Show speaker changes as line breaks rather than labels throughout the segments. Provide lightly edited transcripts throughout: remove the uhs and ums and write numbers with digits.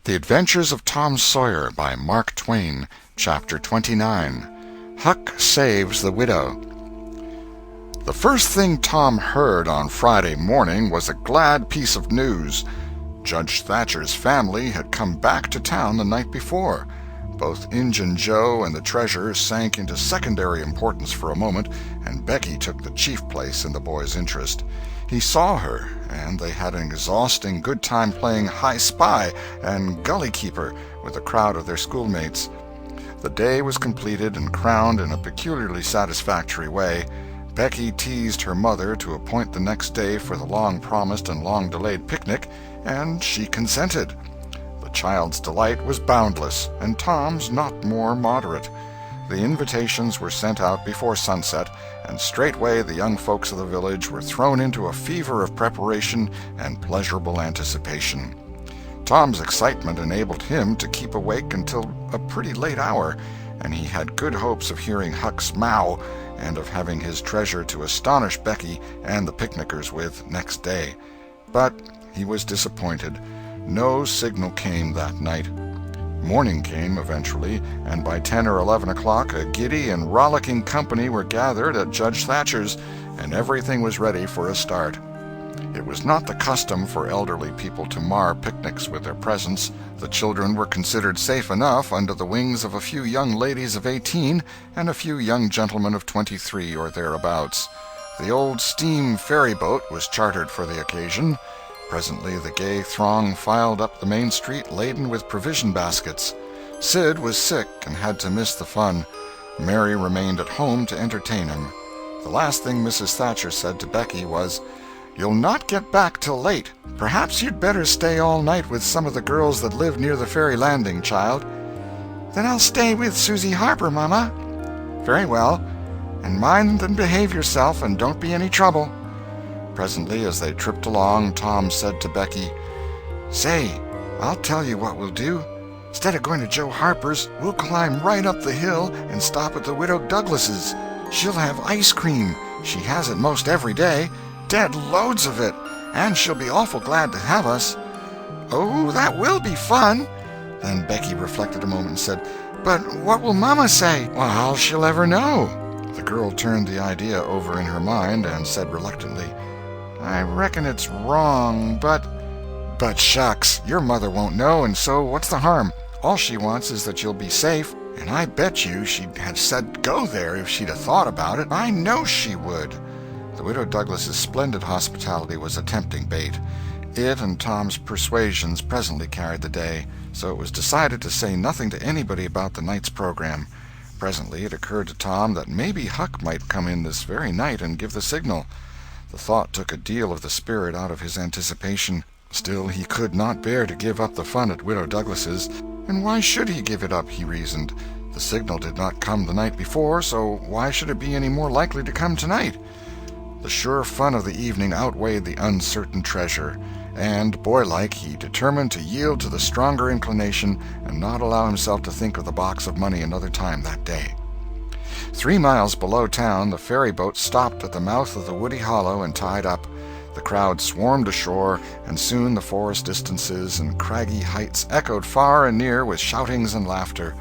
The Adventures of Tom Sawyer by Mark Twain, Chapter 29. Huck Saves the Widow. The first thing Tom heard on Friday morning was a glad piece of news. Judge Thatcher's family had come back to town the night before. Both Injun Joe and the treasure sank into secondary importance for a moment, and Becky took the chief place in the boy's interest. He saw her, and they had an exhausting good time playing High Spy and Gully Keeper with a crowd of their schoolmates. The day was completed and crowned in a peculiarly satisfactory way. Becky teased her mother to appoint the next day for the long-promised and long-delayed picnic, and she consented. The child's delight was boundless, and Tom's not more moderate. The invitations were sent out before sunset, and straightway the young folks of the village were thrown into a fever of preparation and pleasurable anticipation. Tom's excitement enabled him to keep awake until a pretty late hour, and he had good hopes of hearing Huck's mow and of having his treasure to astonish Becky and the picnickers with next day. But he was disappointed. No signal came that night. Morning came eventually, and by 10 or 11 o'clock a giddy and rollicking company were gathered at Judge Thatcher's, and everything was ready for a start. It was not the custom for elderly people to mar picnics with their presence. The children were considered safe enough under the wings of a few young ladies of 18 and a few young gentlemen of 23 or thereabouts. The old steam ferry-boat was chartered for the occasion. Presently the gay throng filed up the main street laden with provision baskets. Sid was sick and had to miss the fun. Mary remained at home to entertain him. The last thing Mrs. Thatcher said to Becky was, "You'll not get back till late. Perhaps you'd better stay all night with some of the girls that live near the ferry landing, child." "Then I'll stay with Susie Harper, Mama." "Very well. And mind and behave yourself, and don't be any trouble." Presently, as they tripped along, Tom said to Becky, "Say, I'll tell you what we'll do. Instead of going to Joe Harper's, we'll climb right up the hill and stop at the Widow Douglas's. She'll have ice cream. She has it most every day. Dead loads of it. And she'll be awful glad to have us." "Oh, that will be fun." Then Becky reflected a moment and said, "But what will Mama say?" "Well, how she'll ever know." The girl turned the idea over in her mind and said reluctantly, "I reckon it's wrong, but—" "But shucks, your mother won't know, and so what's the harm? All she wants is that you'll be safe, and I bet you she'd have said go there if she'd have thought about it. I know she would." The Widow Douglas's splendid hospitality was a tempting bait. It and Tom's persuasions presently carried the day, so it was decided to say nothing to anybody about the night's program. Presently it occurred to Tom that maybe Huck might come in this very night and give the signal. The thought took a deal of the spirit out of his anticipation. Still, he could not bear to give up the fun at Widow Douglas's, and why should he give it up, he reasoned. The signal did not come the night before, so why should it be any more likely to come tonight? The sure fun of the evening outweighed the uncertain treasure, and, boylike, he determined to yield to the stronger inclination and not allow himself to think of the box of money another time that day. 3 miles below town the ferry-boat stopped at the mouth of the woody hollow and tied up. The crowd swarmed ashore, and soon the forest distances and craggy heights echoed far and near with shoutings and laughter.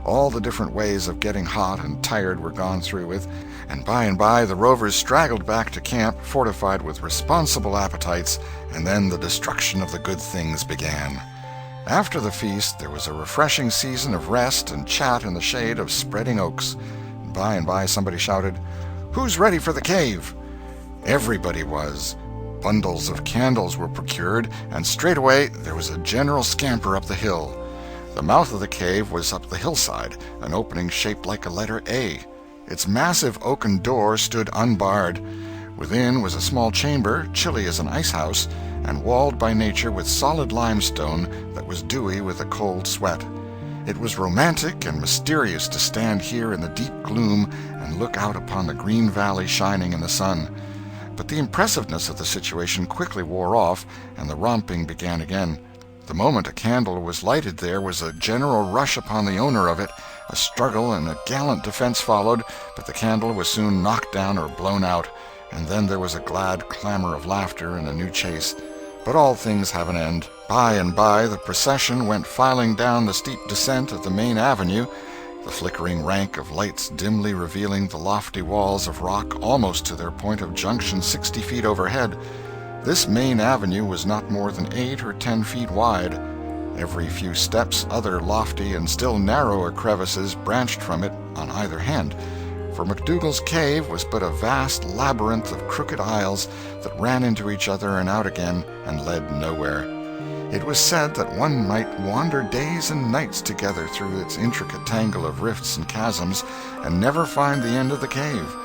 All the different ways of getting hot and tired were gone through with, and by the rovers straggled back to camp, fortified with responsible appetites, and then the destruction of the good things began. After the feast there was a refreshing season of rest and chat in the shade of spreading oaks. By and by somebody shouted, "Who's ready for the cave?" Everybody was. Bundles of candles were procured, and straightway there was a general scamper up the hill. The mouth of the cave was up the hillside, an opening shaped like a letter A. Its massive oaken door stood unbarred. Within was a small chamber, chilly as an ice-house, and walled by nature with solid limestone that was dewy with a cold sweat. It was romantic and mysterious to stand here in the deep gloom and look out upon the green valley shining in the sun. But the impressiveness of the situation quickly wore off, and the romping began again. The moment a candle was lighted there was a general rush upon the owner of it. A struggle and a gallant defense followed, but the candle was soon knocked down or blown out, and then there was a glad clamor of laughter and a new chase. But all things have an end. By and by the procession went filing down the steep descent of the main avenue, the flickering rank of lights dimly revealing the lofty walls of rock almost to their point of junction 60 feet overhead. This main avenue was not more than 8 or 10 feet wide. Every few steps other lofty and still narrower crevices branched from it on either hand, for McDougal's cave was but a vast labyrinth of crooked aisles that ran into each other and out again and led nowhere. It was said that one might wander days and nights together through its intricate tangle of rifts and chasms and never find the end of the cave,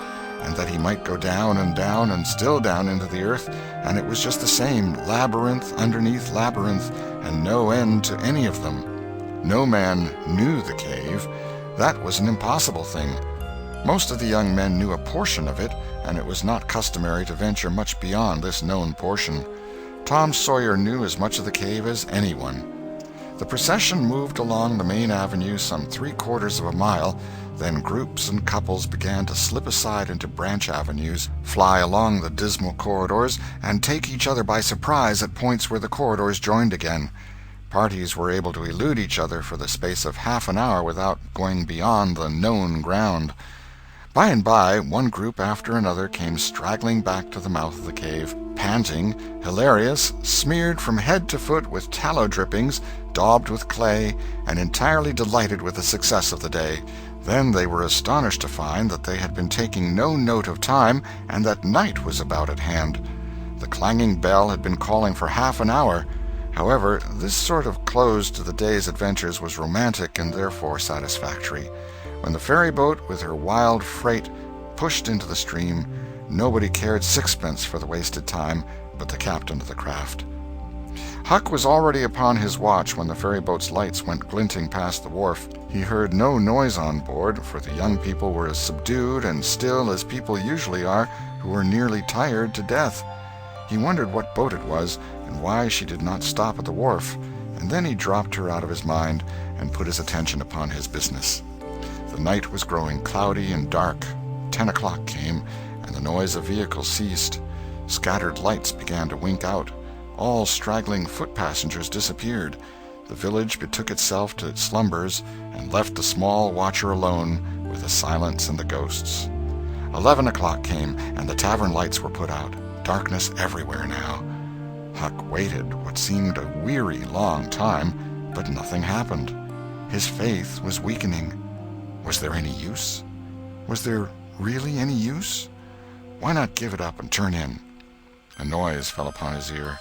and that he might go down and still down into the earth, and it was just the same, labyrinth underneath labyrinth, and no end to any of them. No man knew the cave. That was an impossible thing. Most of the young men knew a portion of it, and it was not customary to venture much beyond this known portion. Tom Sawyer knew as much of the cave as anyone. The procession moved along the main avenue some 3/4 of a mile, then groups and couples began to slip aside into branch avenues, fly along the dismal corridors, and take each other by surprise at points where the corridors joined again. Parties were able to elude each other for the space of half an hour without going beyond the known ground. By and by, one group after another came straggling back to the mouth of the cave, panting, hilarious, smeared from head to foot with tallow drippings, daubed with clay, and entirely delighted with the success of the day. Then they were astonished to find that they had been taking no note of time, and that night was about at hand. The clanging bell had been calling for half an hour. However, this sort of close to the day's adventures was romantic and therefore satisfactory. When the ferry-boat with her wild freight pushed into the stream, nobody cared sixpence for the wasted time but the captain of the craft. Huck was already upon his watch when the ferry-boat's lights went glinting past the wharf. He heard no noise on board, for the young people were as subdued and still as people usually are who are nearly tired to death. He wondered what boat it was, and why she did not stop at the wharf, and then he dropped her out of his mind and put his attention upon his business. The night was growing cloudy and dark. 10 o'clock came, and the noise of vehicles ceased. Scattered lights began to wink out. All straggling foot-passengers disappeared. The village betook itself to its slumbers and left the small watcher alone with the silence and the ghosts. 11 o'clock came, and the tavern lights were put out. Darkness everywhere now. Huck waited what seemed a weary long time, but nothing happened. His faith was weakening. Was there any use? Was there really any use? Why not give it up and turn in? A noise fell upon his ear.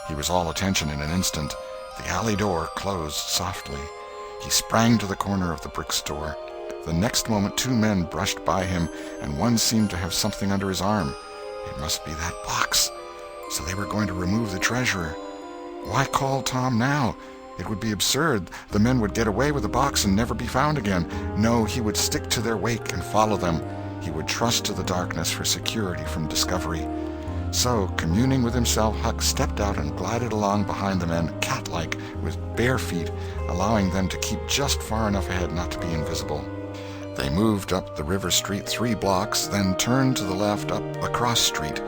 He was all attention in an instant. The alley door closed softly. He sprang to the corner of the brick store. The next moment 2 men brushed by him, and one seemed to have something under his arm. It must be that box. So they were going to remove the treasurer. Why call Tom now? It would be absurd. The men would get away with the box and never be found again. No, he would stick to their wake and follow them. He would trust to the darkness for security from discovery. So, communing with himself, Huck stepped out and glided along behind the men, cat-like, with bare feet, allowing them to keep just far enough ahead not to be invisible. They moved up the river street 3 blocks, then turned to the left up a cross street.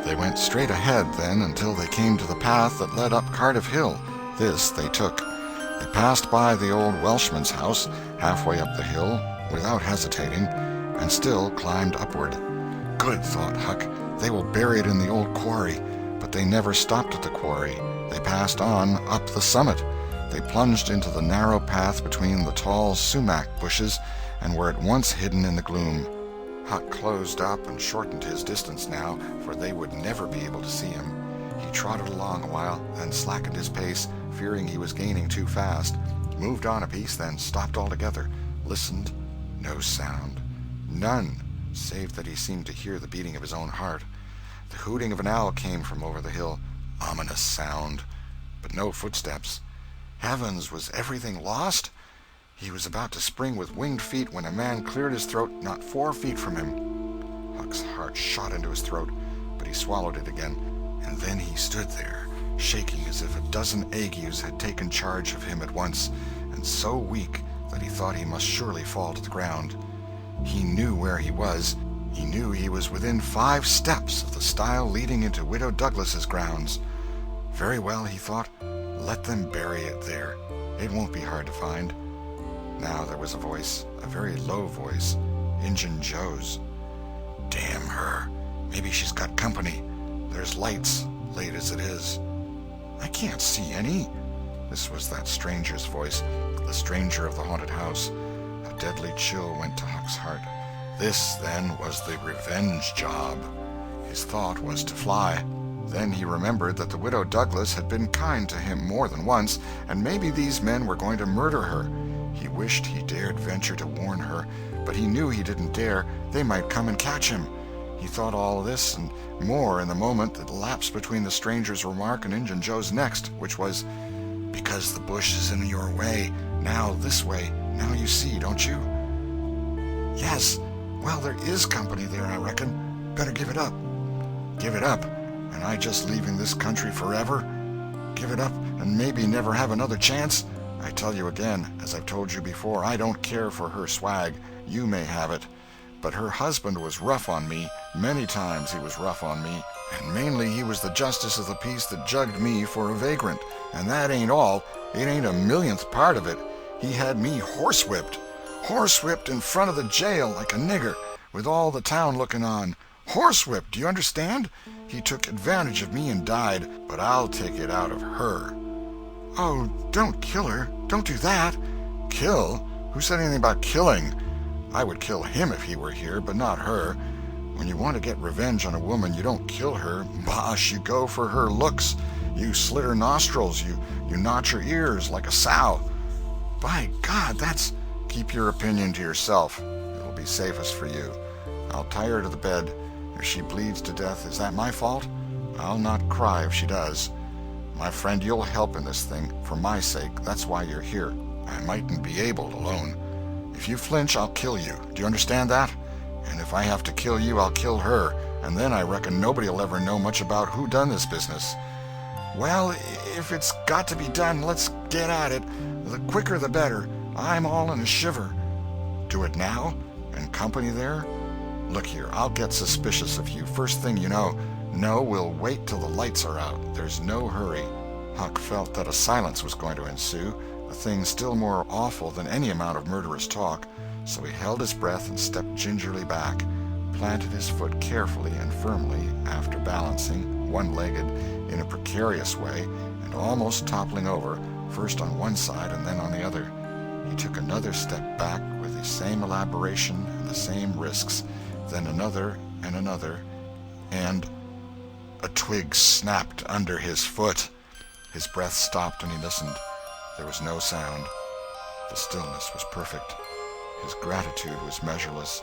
They went straight ahead, then, until they came to the path that led up Cardiff Hill. This they took. They passed by the old Welshman's house, halfway up the hill, without hesitating, and still climbed upward. Good, thought Huck, they will bury it in the old quarry. But they never stopped at the quarry. They passed on, up the summit. They plunged into the narrow path between the tall sumac bushes, and were at once hidden in the gloom. Huck closed up and shortened his distance now, for they would never be able to see him. He trotted along a while, then slackened his pace, fearing he was gaining too fast, moved on a piece, then stopped altogether, listened. No sound. None, save that he seemed to hear the beating of his own heart. The hooting of an owl came from over the hill. Ominous sound. But no footsteps. Heavens, was everything lost? He was about to spring with winged feet when a man cleared his throat not 4 feet from him. Huck's heart shot into his throat, but he swallowed it again, and then he stood there, shaking as if a dozen agues had taken charge of him at once, and so weak that he thought he must surely fall to the ground. He knew where he was. He knew he was within 5 steps of the stile leading into Widow Douglas's grounds. Very well, he thought, Let them bury it there. It won't be hard to find. Now there was a voice, a very low voice, Injun Joe's. Damn her. Maybe she's got company. There's lights, late as it is. I can't see any. This was that stranger's voice, the stranger of the haunted house. A deadly chill went to Huck's heart. This, then, was the revenge job. His thought was to fly. Then he remembered that the widow Douglas had been kind to him more than once, and maybe these men were going to murder her. He wished he dared venture to warn her, but he knew he didn't dare. They might come and catch him. He thought all this and more in the moment that lapsed between the stranger's remark and Injun Joe's next, which was, "Because the bush is in your way. Now this way. Now you see, don't you?" "Yes. Well, there is company there, I reckon. Better give it up." "Give it up? And I just leaving this country forever? Give it up and maybe never have another chance? I tell you again, as I've told you before, I don't care for her swag. You may have it. But her husband was rough on me. Many times he was rough on me. And mainly he was the justice of the peace that jugged me for a vagrant. And that ain't all. It ain't a millionth part of it. He had me horsewhipped. Horsewhipped in front of the jail like a nigger, with all the town looking on. Horsewhipped, do you understand? He took advantage of me and died, but I'll take it out of her." "Oh, don't kill her. Don't do that." "Kill? Who said anything about killing? I would kill him if he were here, but not her. When you want to get revenge on a woman, you don't kill her. Bosh, you go for her looks. You slit her nostrils. You notch her ears like a sow." "By God, that's—" "Keep your opinion to yourself. It'll be safest for you. I'll tie her to the bed. If she bleeds to death, is that my fault? I'll not cry if she does. My friend, you'll help in this thing, for my sake. That's why you're here. I mightn't be able alone. If you flinch, I'll kill you. Do you understand that? And if I have to kill you, I'll kill her, and then I reckon nobody'll ever know much about who done this business." "Well, if it's got to be done, let's get at it. The quicker the better. I'm all in a shiver." "Do it now? And company there? Look here, I'll get suspicious of you first thing you know. No, we'll wait till the lights are out. There's no hurry." Huck felt that a silence was going to ensue, a thing still more awful than any amount of murderous talk, so he held his breath and stepped gingerly back, planted his foot carefully and firmly, after balancing, one-legged, in a precarious way, and almost toppling over, first on one side and then on the other. He took another step back with the same elaboration and the same risks, then another and another, and a twig snapped under his foot. His breath stopped and he listened. There was no sound. The stillness was perfect. His gratitude was measureless.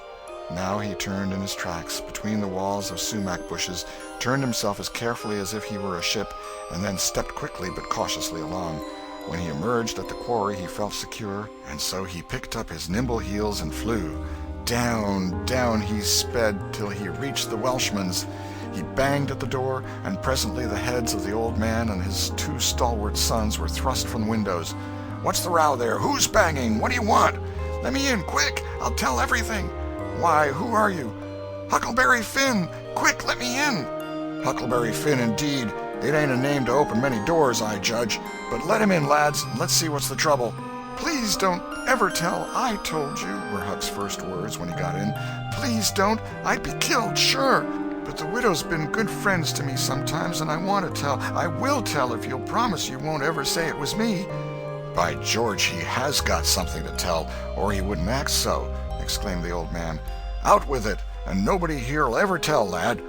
Now he turned in his tracks between the walls of sumac bushes, turned himself as carefully as if he were a ship, and then stepped quickly but cautiously along. When he emerged at the quarry he felt secure, and so he picked up his nimble heels and flew. Down, down he sped till he reached the Welshman's. He banged at the door, and presently the heads of the old man and his two stalwart sons were thrust from windows. "What's the row there? Who's banging? What do you want?" "Let me in, quick! I'll tell everything." "Why, who are you?" "Huckleberry Finn! Quick, let me in!" "Huckleberry Finn, indeed! It ain't a name to open many doors, I judge. But let him in, lads, and let's see what's the trouble." "Please don't ever tell I told you," were Huck's first words when he got in. "Please don't. I'd be killed, sure. But the widow's been good friends to me sometimes, and I want to tell. I will tell if you'll promise you won't ever say it was me." "By George, he has got something to tell, or he wouldn't act so," exclaimed the old man. "Out with it, and nobody here'll ever tell, lad."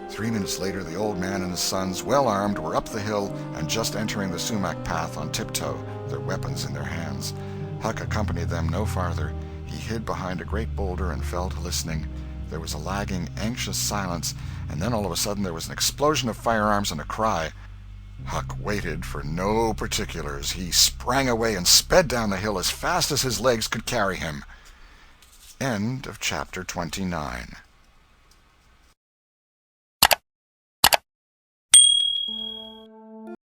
3 minutes later the old man and his sons, well armed, were up the hill and just entering the sumac path on tiptoe, their weapons in their hands. Huck accompanied them no farther. He hid behind a great boulder and fell to listening. There was a lagging, anxious silence, and then all of a sudden there was an explosion of firearms and a cry. Huck waited for no particulars. He sprang away and sped down the hill as fast as his legs could carry him. End of chapter 29.